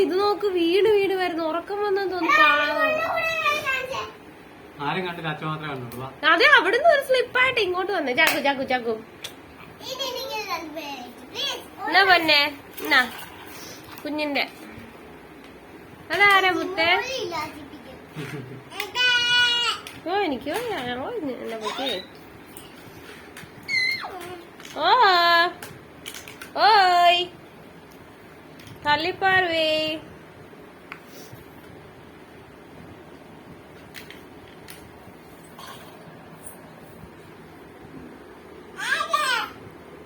ഇത് നോക്ക്, വീട് വീട് വരുന്നു. ഉറക്കം വന്നെന്ന് തോന്നുന്നു. അതെ, അവിടുന്ന് ഒരു സ്ലിപ്പായിട്ട് ഇങ്ങോട്ട് വന്നേ. ചാക്കു ചാക്കു ചാക്കു എന്നാ പൊന്നെ, എന്നാ കുഞ്ഞിന്റെ അതാരാ മുത്തേ? ഓ എനിക്കോ എന്നെ പറ്റി. ഓയ് തള്ളിപ്പാർവേ.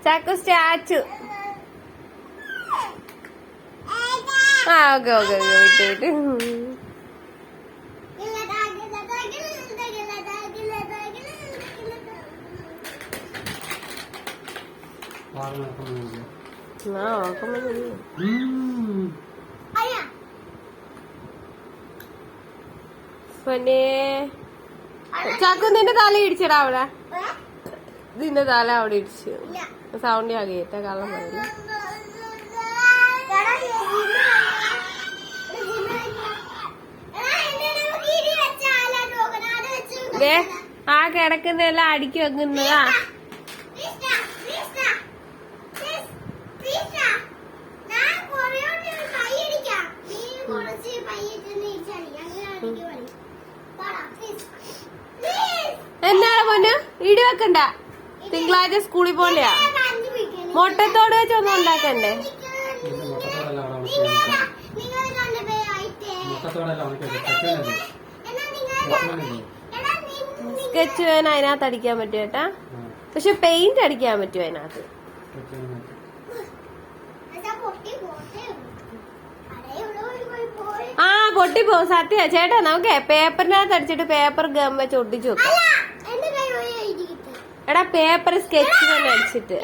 ചാക്കു സ്റ്റാച്ചു. ആ ഓക്കെ ഓക്കെ വിട്ട് വിട്ട്. പിന്നെ ചാക്കു നിന്റെ തല ഇടിച്ചടാ അവിടെ. നിന്റെ തല അവിടെ ഇടിച്ചു. സൗണ്ട് ആകിയേറ്റ കള്ളം പറയില്ല. ആ കിടക്കുന്നതെല്ലാം അടുക്കി വെക്കുന്നതാ. എന്നാണ് പൊന്നു ഇടി വെക്കണ്ട. തിങ്കളാഴ്ച സ്കൂളിൽ പോലെയാ. മുട്ടത്തോട് വെച്ച് ഒന്നും ഉണ്ടാക്കണ്ടേ? സ്കെച്ച് വേന അതിനകത്ത് അടിക്കാൻ പറ്റും കേട്ടാ. പക്ഷെ പെയിന്റ് അടിക്കാൻ പറ്റും അതിനകത്ത്. ആ പൊട്ടിപ്പോവും സത്യ ചേട്ടാ. നമുക്ക് പേപ്പറിനകത്ത് അടിച്ചിട്ട് പേപ്പർ ഗം വെച്ച് ഒട്ടിച്ചു വെക്കാം. എടാ പേപ്പർ സ്കെച്ച് തന്നെ അടിച്ചിട്ട്.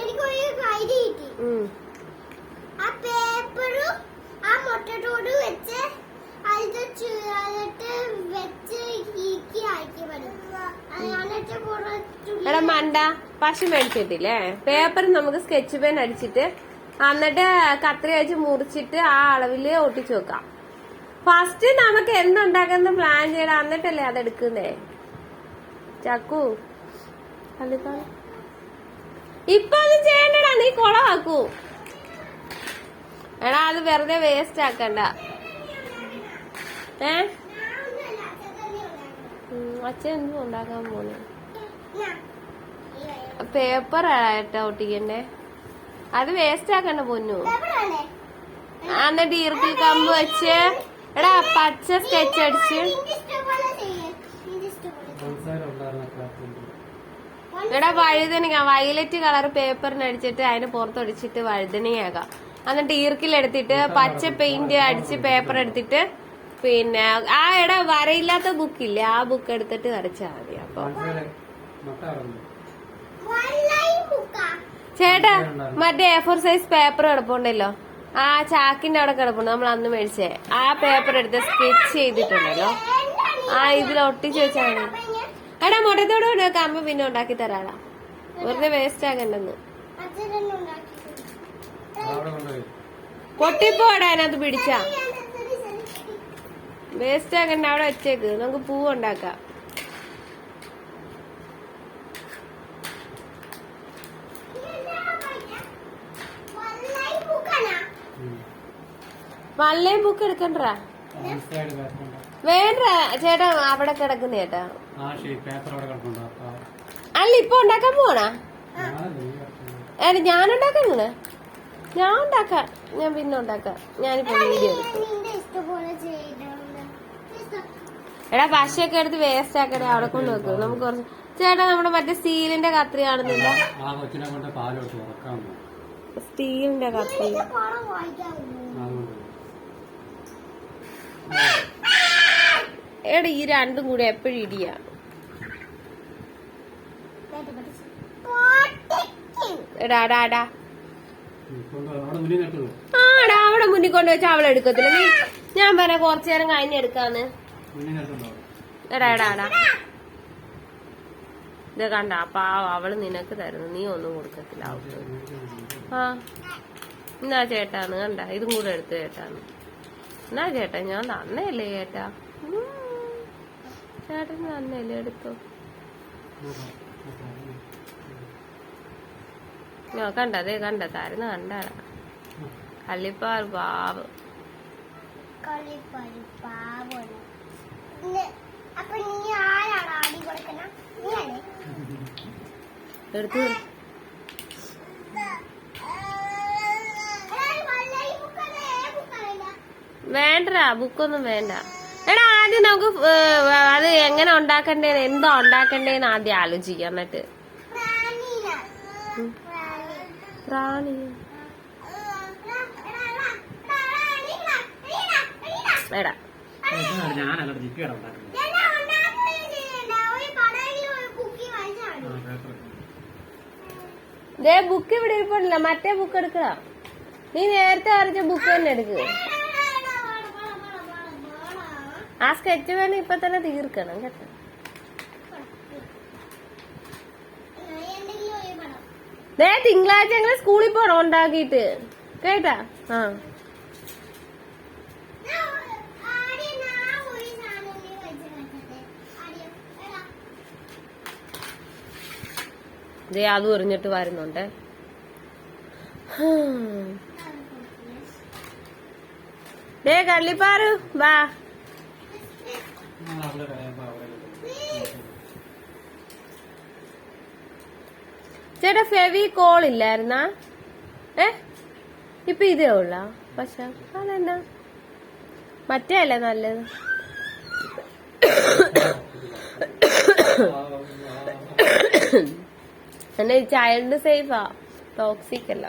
എടാ മണ്ട പശ മേടിച്ചിട്ടില്ലേ? പേപ്പർ നമുക്ക് സ്കെച്ച് പെൻ അടിച്ചിട്ട് എന്നിട്ട് കത്രി വെച്ച് മുറിച്ചിട്ട് ആ അളവില് ഒട്ടിച്ചു വെക്കാം. ഫസ്റ്റ് നമുക്ക് എന്തുണ്ടാക്കുന്ന പ്ലാൻ ചെയ്യണം, എന്നിട്ടല്ലേ അതെടുക്കുന്നേ. ചക്കു ഇപ്പൊ ഒന്നും ചെയ്യണ്ടടാ, നീ കൊളമാക്കൂ. എടാ അത് വെറുതെ വേസ്റ്റ് ആക്കണ്ട. അച്ഛൻ എന്തും ഉണ്ടാക്കാൻ പോണേ. പേപ്പർ ആയിട്ടാ ഒട്ടിക്കണ്ടേ. അത് വേസ്റ്റ് ആക്കണ്ട പൊന്നു. എന്നിട്ട് ഈർക്കിൽ കമ്പ് വെച്ച് എടാ പച്ച സ്കെച്ച് അടിച്ച് എടാ വഴുതനങ്ങ വയലറ്റ് കളർ പേപ്പറിന് അടിച്ചിട്ട് അതിന് പുറത്തൊടിച്ചിട്ട് വഴുതനങ്ങയാകാം. എന്നിട്ട് ഈർക്കിലെടുത്തിട്ട് പച്ച പെയിന്റ് അടിച്ച് പേപ്പർ എടുത്തിട്ട് പിന്നെ ആ എടാ വരയില്ലാത്ത ബുക്കില്ലേ ആ ബുക്ക് എടുത്തിട്ട് വരച്ചാ മതി. അപ്പൊ ചേട്ടാ മറ്റേ A4 സൈസ് പേപ്പർ കിടപ്പുണ്ടല്ലോ, ആ ചാക്കിന്റെ അവിടെ കിടപ്പുണ്ട്, നമ്മൾ അന്ന് മേടിച്ചേ. ആ പേപ്പർ എടുത്ത് സ്കെച്ച് ചെയ്തിട്ടുണ്ടല്ലോ, ആ ഇതിൽ ഒട്ടിച്ച് വെച്ചാൽ മതി. എടാ മുട്ടത്തോട് കൊണ്ട് കമ്പ് പിന്നെ ഉണ്ടാക്കി തരാടാ, വെറുതെ വേസ്റ്റ് ആകണ്ടെന്ന്. പൊട്ടിപ്പോടാ അതിനകത്ത് പിടിച്ചാ വേസ്റ്റ് ആക്കണ്ട. അവിടെ വെച്ചേക്ക്, നമുക്ക് പൂവ് ഉണ്ടാക്കാം. വല്ലയും ബുക്ക് എടുക്കണ്ടാ വേണ്ട ചേട്ടാ, അവിടെ കിടക്കുന്ന ചേട്ടാ. അല്ല ഇപ്പൊ ഉണ്ടാക്കാൻ പോണാ? ഞാൻ ഉണ്ടാക്കാണ്. ഞാൻ ഉണ്ടാക്കാം, ഞാൻ പിന്നെ ഉണ്ടാക്കാം. ഞാനിപ്പോ വീഡിയോ എടുക്കും. എടാ പശയൊക്കെ എടുത്ത് വേസ്റ്റ് ആക്കണേ, അവിടെ കൊണ്ട് വെക്കും. നമുക്ക് കുറച്ച് ചേട്ടാ നമ്മുടെ മറ്റേ സ്റ്റീലിന്റെ കത്രി കാണുന്നില്ല, സ്റ്റീലിന്റെ കത്രി. എടാ ഈ രണ്ടും കൂടെ എപ്പോഴും ഇടിയാ. എടാ ആടാ അവിടെ മുന്നിൽ കൊണ്ടുവച്ചാ അവളെ എടുക്കത്തില്ല. നീ ഞാൻ പറയാ കുറച്ചു നേരം കഴിഞ്ഞെടുക്കാന്ന്. എടാ ഇത് കണ്ട പാവ അവള് നിനക്ക് തരുന്നു, നീ ഒന്നും കൊടുക്കത്തില്ല അവൾക്ക്. ആ എന്നാ ചേട്ടാന്ന് കണ്ട, ഇതും കൂടെ എടുത്ത് ചേട്ടാന്ന്. എന്നാ ചേട്ടാ ഞാൻ തന്നല്ലേ ചേട്ടാ. ചേട്ടന് തന്നല്ലേ, എടുത്തോ. കണ്ടതേ കണ്ട താരുന്ന കണ്ടാടാ. കള്ളിപ്പാർ പാവ്. എടുത്തു. വേണ്ടടാ, ബുക്കൊന്നും വേണ്ട. എടാ ആദ്യം നമുക്ക് അത് എങ്ങനെ ഉണ്ടാക്കണ്ടേന്ന്, എന്താ ഉണ്ടാക്കണ്ടേന്ന് ആദ്യം ആലോചിക്കാം. എന്നിട്ട് പ്രാണി എടാ ദേ ബുക്ക് ഇവിടെ ഇരിപ്പല്ല, മറ്റേ ബുക്ക് എടുക്കടാ. നീ നേരത്തെ വരച്ച ബുക്ക് തന്നെ എടുക്കുക. ആ സ്കെച്ച് വേണം ഇപ്പൊ തന്നെ തീർക്കണം കേട്ടോ. ദേ തിങ്കളാഴ്ച ഞങ്ങള് സ്കൂളിൽ പോണം ഉണ്ടാക്കിട്ട് കേട്ടാ. ആ ദേ അതും എറിഞ്ഞിട്ട് വരുന്നുണ്ട്. ദേ കള്ളിപ്പാറു വാ. ചേട്ടാ ഫെവിക്കോൾ ഇല്ലായിരുന്നാ? ഇപ്പൊ ഇതേ ഉള്ള പക്ഷെ അതെന്നാ മറ്റേ അല്ലേ നല്ലത്? എന്നെ ചൈൽഡ് സേഫാ, ടോക്സിക് അല്ല.